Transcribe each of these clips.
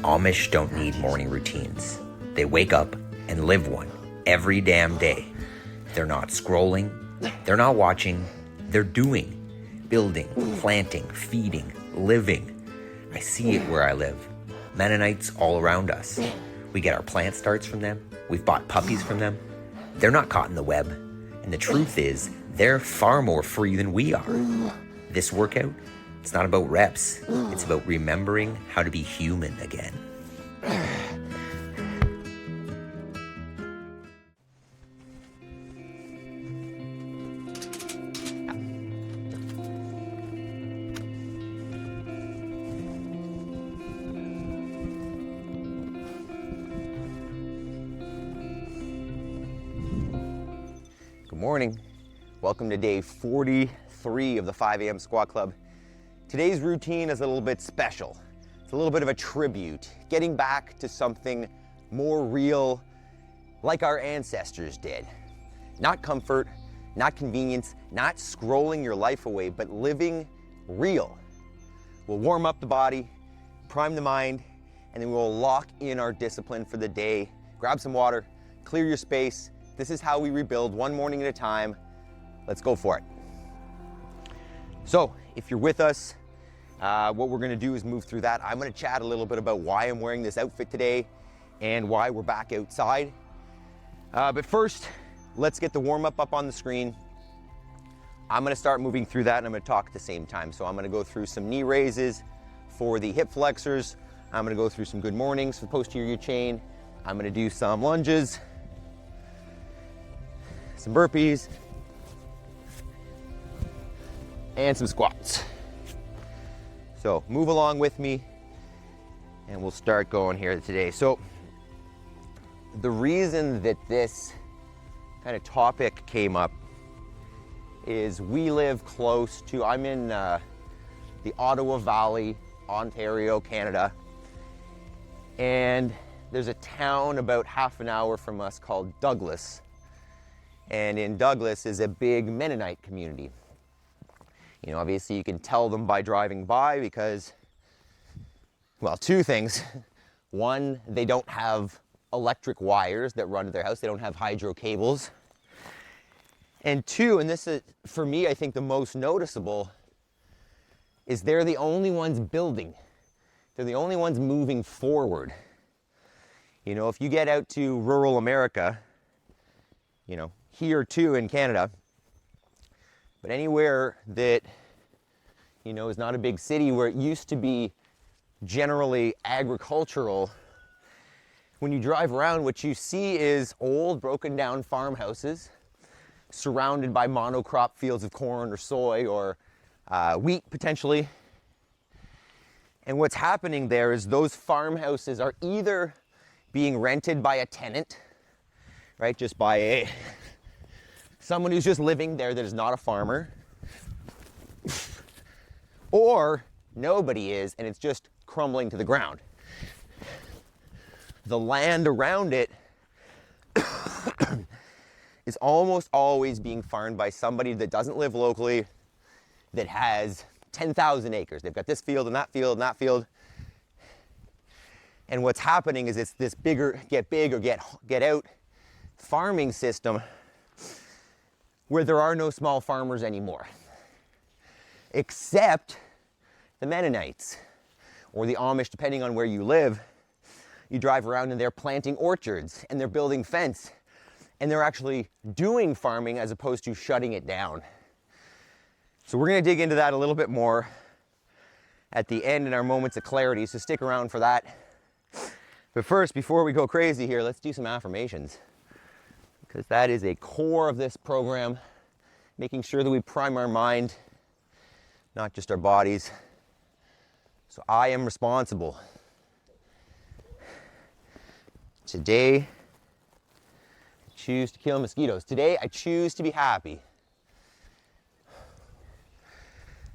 Amish don't need morning routines. They wake up and live one every damn day. They're not scrolling, they're not watching, they're doing, building, planting, feeding, living. I see it where I live. Mennonites all around us. We get our plant starts from them. We've bought puppies from them. They're not caught in the web. And the truth is, they're far more free than we are. This workout, it's not about reps. It's about remembering how to be human again. Good morning. Welcome to day 43 of the 5 a.m. Squat Club. Today's routine is a little bit special. It's a little bit of a tribute, getting back to something more real like our ancestors did. Not comfort, not convenience, not scrolling your life away, but living real. We'll warm up the body, prime the mind, and then we'll lock in our discipline for the day. Grab some water, clear your space. This is how we rebuild, one morning at a time. Let's go for it. So, if you're with us, what we're gonna do is move through that. I'm gonna chat a little bit about why I'm wearing this outfit today and why we're back outside. But first, let's get the warm-up up on the screen. I'm gonna start moving through that and I'm gonna talk at the same time. So I'm gonna go through some knee raises for the hip flexors. I'm gonna go through some good mornings for posterior chain. I'm gonna do some lunges, some burpees, and some squats. So move along with me and we'll start going here today. So the reason that this kind of topic came up is we live close to, I'm in the Ottawa Valley, Ontario, Canada. And there's a town about half an hour from us called Douglas. And in Douglas is a big Mennonite community. You know, obviously you can tell them by driving by because, well, two things. One, they don't have electric wires that run to their house. They don't have hydro cables. And two, and this is, for me, I think the most noticeable, is they're the only ones building. They're the only ones moving forward. You know, if you get out to rural America, you know, here too in Canada, but anywhere that, you know, is not a big city where it used to be generally agricultural, when you drive around, what you see is old, broken down farmhouses surrounded by monocrop fields of corn or soy or wheat potentially. And what's happening there is those farmhouses are either being rented by a tenant, right, just by someone who's just living there that is not a farmer, or nobody is and it's just crumbling to the ground. The land around it is almost always being farmed by somebody that doesn't live locally, that has 10,000 acres. They've got this field and that field and that field. And what's happening is it's this bigger, get big or get out farming system where there are no small farmers anymore, except the Mennonites or the Amish, depending on where you live. You drive around and they're planting orchards and they're building fence and they're actually doing farming as opposed to shutting it down. So we're gonna dig into that a little bit more at the end in our moments of clarity, so stick around for that. But first, before we go crazy here, let's do some affirmations, because that is a core of this program, making sure that we prime our mind, not just our bodies. So I am responsible. Today, I choose to kill mosquitoes. Today, I choose to be happy.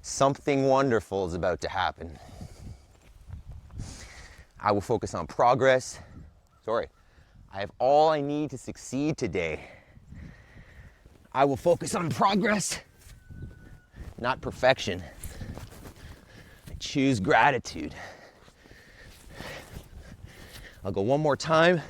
Something wonderful is about to happen. I will focus on progress. I have all I need to succeed today. I will focus on progress, not perfection. I choose gratitude. I'll go one more time.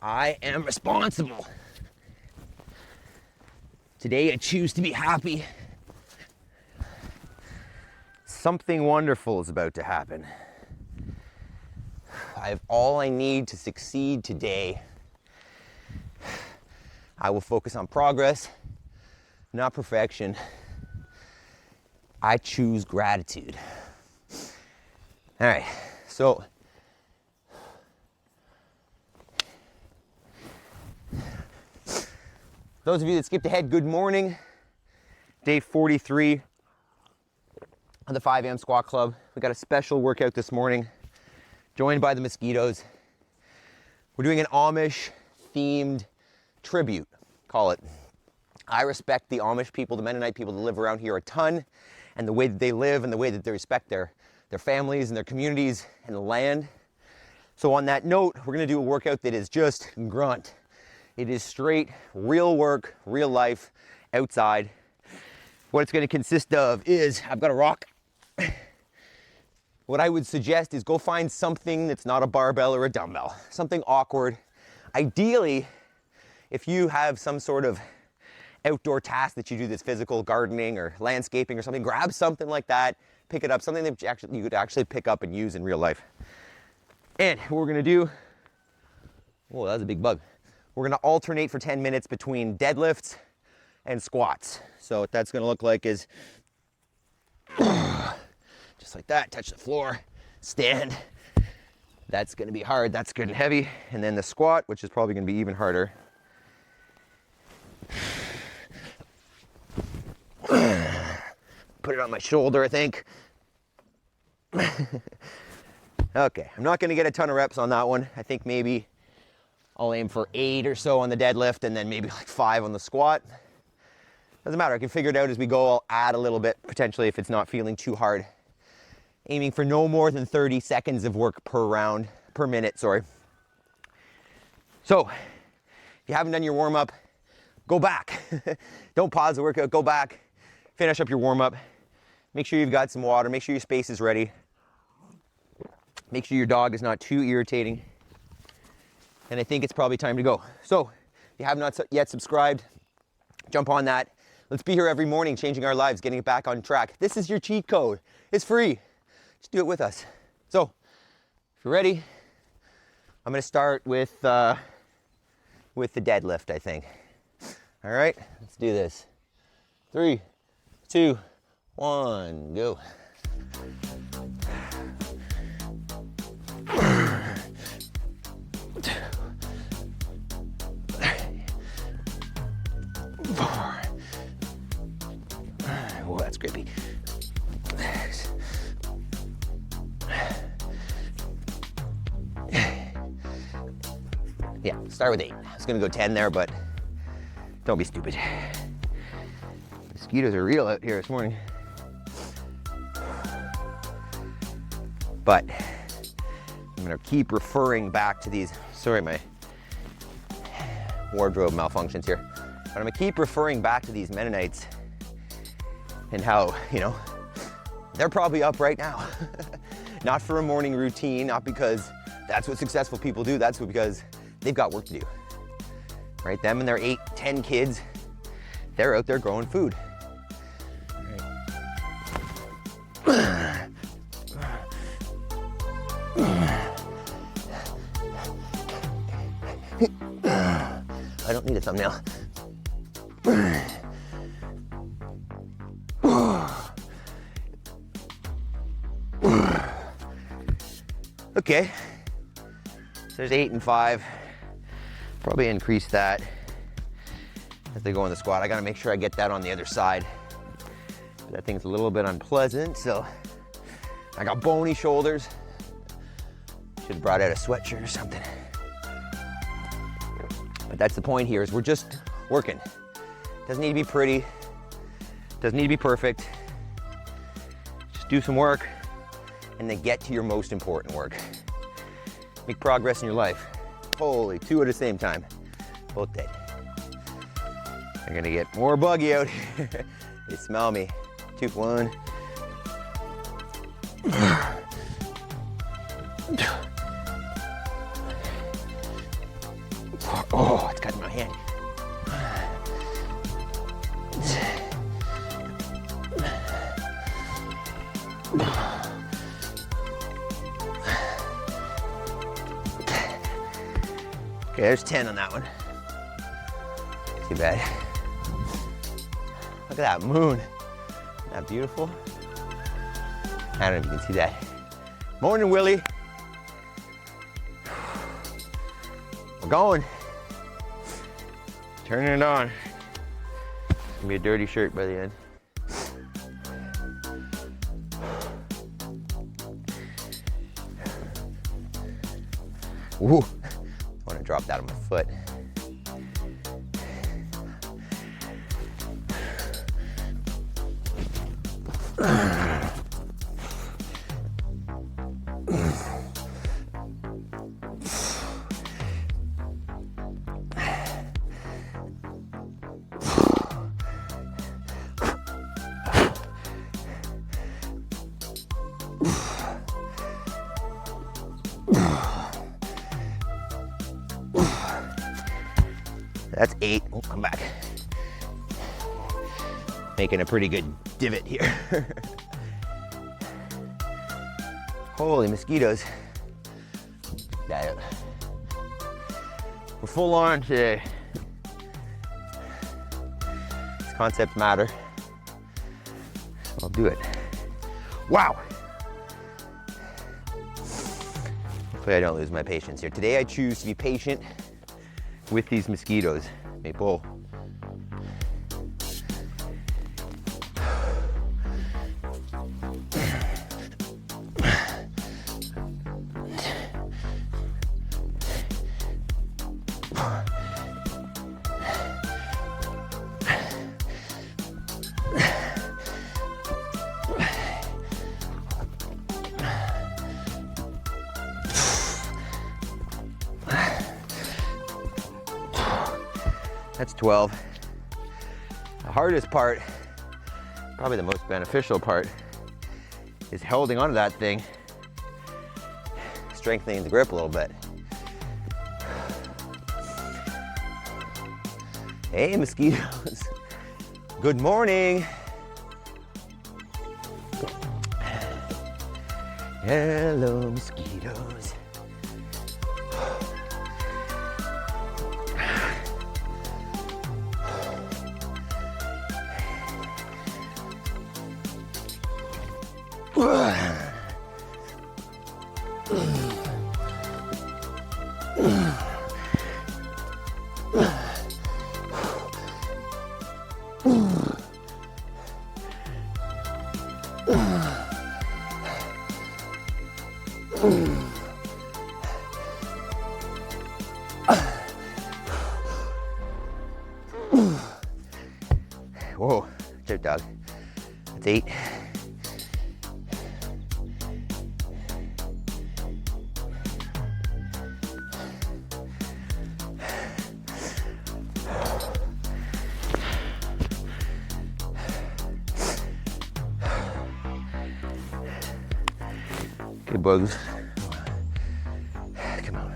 I am responsible. Today I choose to be happy. Something wonderful is about to happen. I have all I need to succeed today. I will focus on progress, not perfection. I choose gratitude. All right, so those of you that skipped ahead, good morning. Day 43 of the 5 a.m. squat club. We got a special workout this morning, joined by the mosquitoes. We're doing an Amish themed tribute, call it. I respect the Amish people, the Mennonite people that live around here a ton, and the way that they live and the way that they respect their families and their communities and the land. So on that note, we're gonna do a workout that is just grunt. It is straight, real work, real life, outside. What it's gonna consist of is, I've got a rock. What I would suggest is go find something that's not a barbell or a dumbbell, something awkward. Ideally, if you have some sort of outdoor task that you do that's physical, gardening or landscaping or something, grab something like that, pick it up, something that you could actually pick up and use in real life. And what we're gonna do, oh, that's a big bug. We're gonna alternate for 10 minutes between deadlifts and squats. So what that's gonna look like is just like that, touch the floor, stand. That's gonna be hard, that's good and heavy. And then the squat, which is probably gonna be even harder. Put it on my shoulder, I think. Okay, I'm not gonna get a ton of reps on that one. I think maybe I'll aim for 8 or so on the deadlift and then maybe like 5 on the squat. Doesn't matter, I can figure it out as we go. I'll add a little bit, potentially, if it's not feeling too hard. Aiming for no more than 30 seconds of work per minute, sorry. So, if you haven't done your warm-up, go back. Don't pause the workout, go back, finish up your warm-up. Make sure you've got some water, make sure your space is ready. Make sure your dog is not too irritating. And I think it's probably time to go. So, if you have not yet subscribed, jump on that. Let's be here every morning, changing our lives, getting it back on track. This is your cheat code. It's free. Just do it with us. So, if you're ready, I'm gonna start with the deadlift, I think. All right, let's do this. 3, 2, 1, go. Oh, that's grippy. Yeah, start with 8. I was gonna go 10 there, but don't be stupid. Mosquitoes are real out here this morning. But I'm gonna keep referring back to these, sorry, my wardrobe malfunctions here. But I'm gonna keep referring back to these Mennonites and how, they're probably up right now. Not for a morning routine, not because that's what successful people do, that's because they've got work to do. Right, them and their 8, 10 kids, they're out there growing food. I don't need a thumbnail. Okay, so there's 8 and 5. Probably increase that as they go in the squat. I gotta make sure I get that on the other side. That thing's a little bit unpleasant, so I got bony shoulders. Should have brought out a sweatshirt or something. But that's the point here, is we're just working. Doesn't need to be pretty, doesn't need to be perfect. Just do some work and then get to your most important work. Make progress in your life. Holy, 2 at the same time, both dead. They're gonna get more buggy out here. They smell me. 2, 1. Oh, it's got in my hand. Okay, there's 10 on that one. Too bad. Look at that moon. Isn't that beautiful? I don't know if you can see that. Morning, Willie. We're going. Turning it on. It's gonna be a dirty shirt by the end. Ooh, I want to drop that on my foot. That's 8. Oh, come back. Making a pretty good divot here. Holy mosquitoes. That, we're full on today. These concepts matter. I'll do it. Wow. Hopefully I don't lose my patience here. Today I choose to be patient with these mosquitoes. Maple. That's 12. The hardest part, probably the most beneficial part, is holding onto that thing, strengthening the grip a little bit. Hey, mosquitoes. Good morning. Hello, mosquitoes. Whoa, chip dog. That's 8. Good bugs. Come on.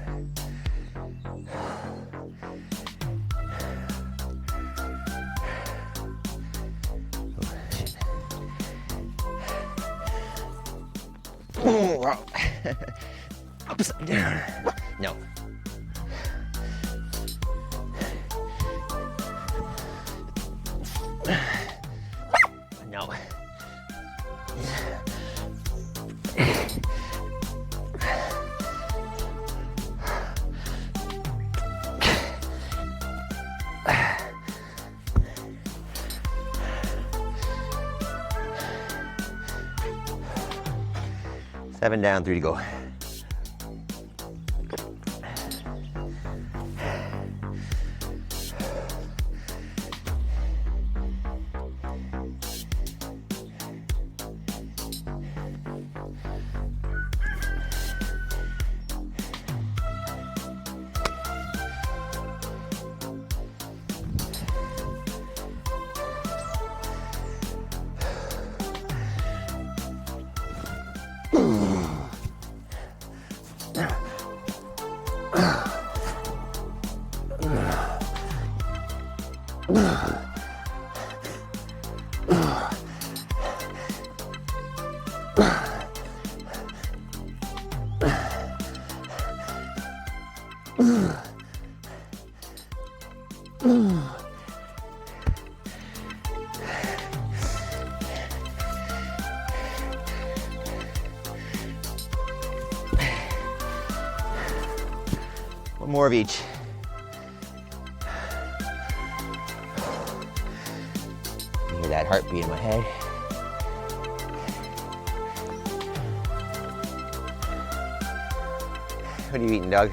Oh, wow. Upside down. No. No. Seven down, 3 to go. One more of each. I hear that heartbeat in my head. What are you eating, Doug?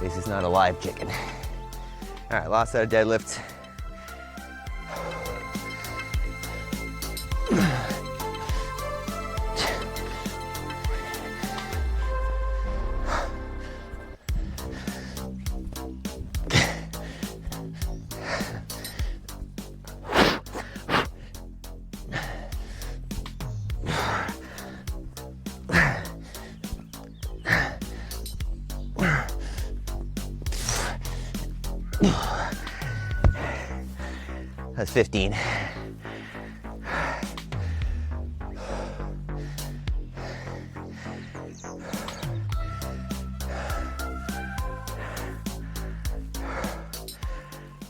This is not a live chicken. All right, last set of deadlifts. That's 15.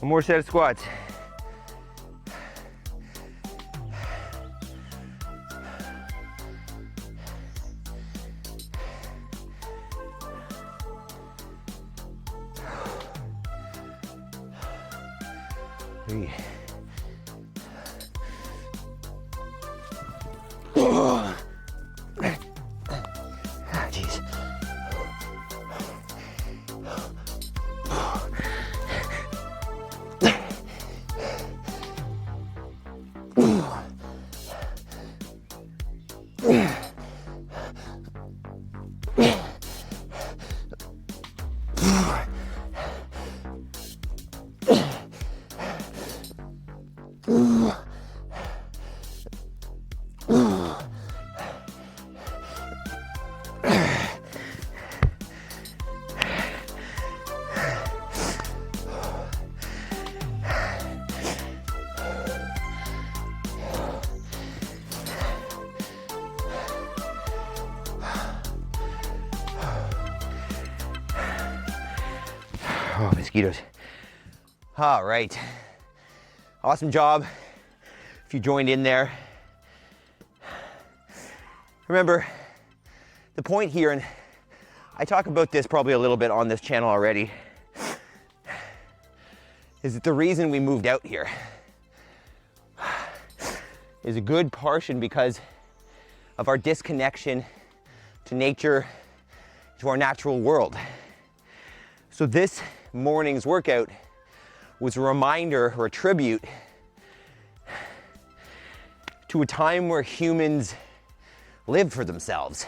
One more set of squats. Three. Jeez. Oh, mosquitoes. All right. Awesome job if you joined in there. Remember, the point here, and I talk about this probably a little bit on this channel already, is that the reason we moved out here is a good portion because of our disconnection to nature, to our natural world. So this morning's workout was a reminder or a tribute to a time where humans lived for themselves.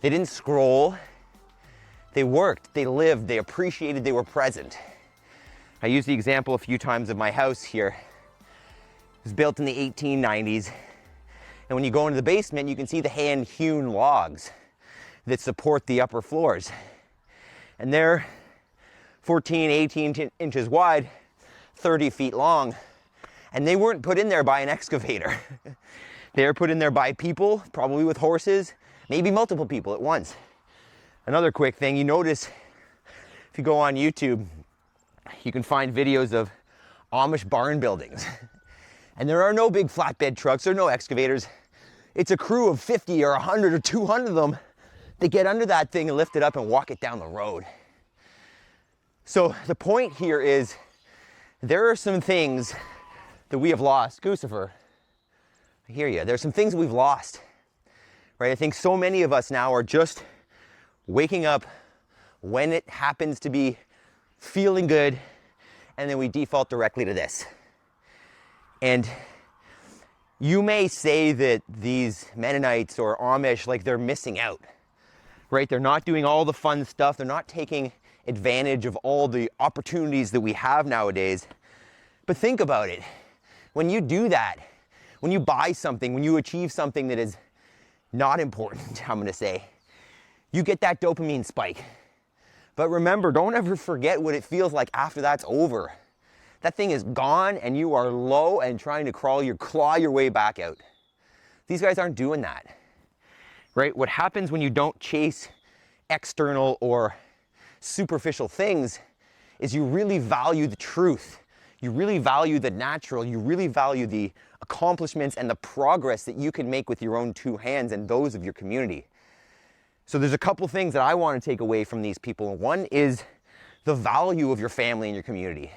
They didn't scroll, they worked, they lived, they appreciated, they were present. I use the example a few times of my house here. It was built in the 1890s, and when you go into the basement, you can see the hand-hewn logs that support the upper floors. And they're 14, 18 inches wide, 30 feet long. And they weren't put in there by an excavator. They were put in there by people, probably with horses, maybe multiple people at once. Another quick thing, you notice if you go on YouTube, you can find videos of Amish barn buildings. And there are no big flatbed trucks, there are no excavators. It's a crew of 50 or 100 or 200 of them. They get under that thing and lift it up and walk it down the road. So the point here is there are some things that we have lost. Guccifer, I hear you. There's some things we've lost, right? I think so many of us now are just waking up when it happens to be feeling good, and then we default directly to this. And you may say that these Mennonites or Amish, like they're missing out. Right? They're not doing all the fun stuff. They're not taking advantage of all the opportunities that we have nowadays. But think about it. When you do that, when you buy something, when you achieve something that is not important, I'm going to say, you get that dopamine spike. But remember, don't ever forget what it feels like after that's over. that thing is gone and you are low and trying to claw your way back out. These guys aren't doing that, right? What happens when you don't chase external or superficial things is you really value the truth. You really value the natural. You really value the accomplishments and the progress that you can make with your own two hands and those of your community. So there's a couple things that I want to take away from these people. One is the value of your family and your community.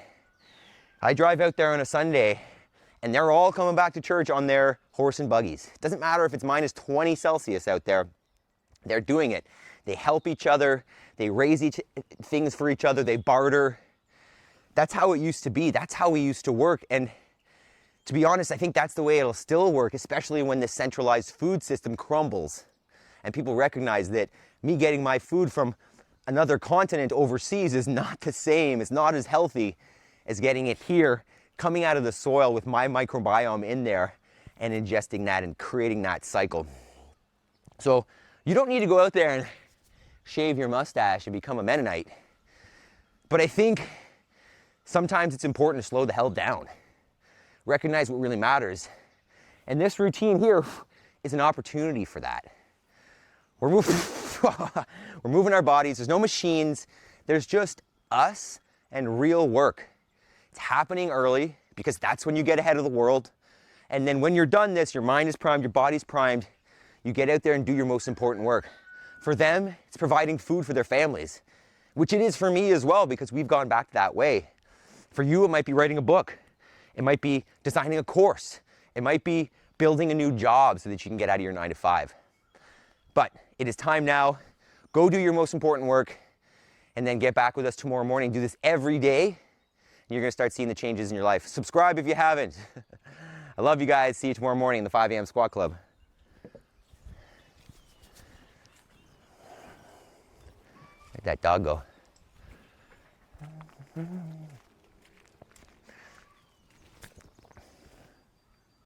I drive out there on a Sunday and they're all coming back to church on their horse and buggies. It doesn't matter if it's minus 20 Celsius out there. They're doing it. They help each other. They raise things for each other. They barter. That's how it used to be. That's how we used to work. And to be honest, I think that's the way it'll still work, especially when the centralized food system crumbles and people recognize that me getting my food from another continent overseas is not the same. It's not as healthy as getting it here, coming out of the soil with my microbiome in there and ingesting that and creating that cycle. So you don't need to go out there and shave your mustache and become a Mennonite. But I think sometimes it's important to slow the hell down. Recognize what really matters. And this routine here is an opportunity for that. We're moving our bodies. There's no machines. There's just us and real work. It's happening early because that's when you get ahead of the world. And then when you're done this, your mind is primed, your body's primed. You get out there and do your most important work. For them, it's providing food for their families, which it is for me as well because we've gone back that way. For you, it might be writing a book. It might be designing a course. It might be building a new job so that you can get out of your 9 to 5. But it is time now. Go do your most important work and then get back with us tomorrow morning. Do this every day and you're gonna start seeing the changes in your life. Subscribe if you haven't. I love you guys. See you tomorrow morning in the 5 a.m. Squat Club. Let that dog go.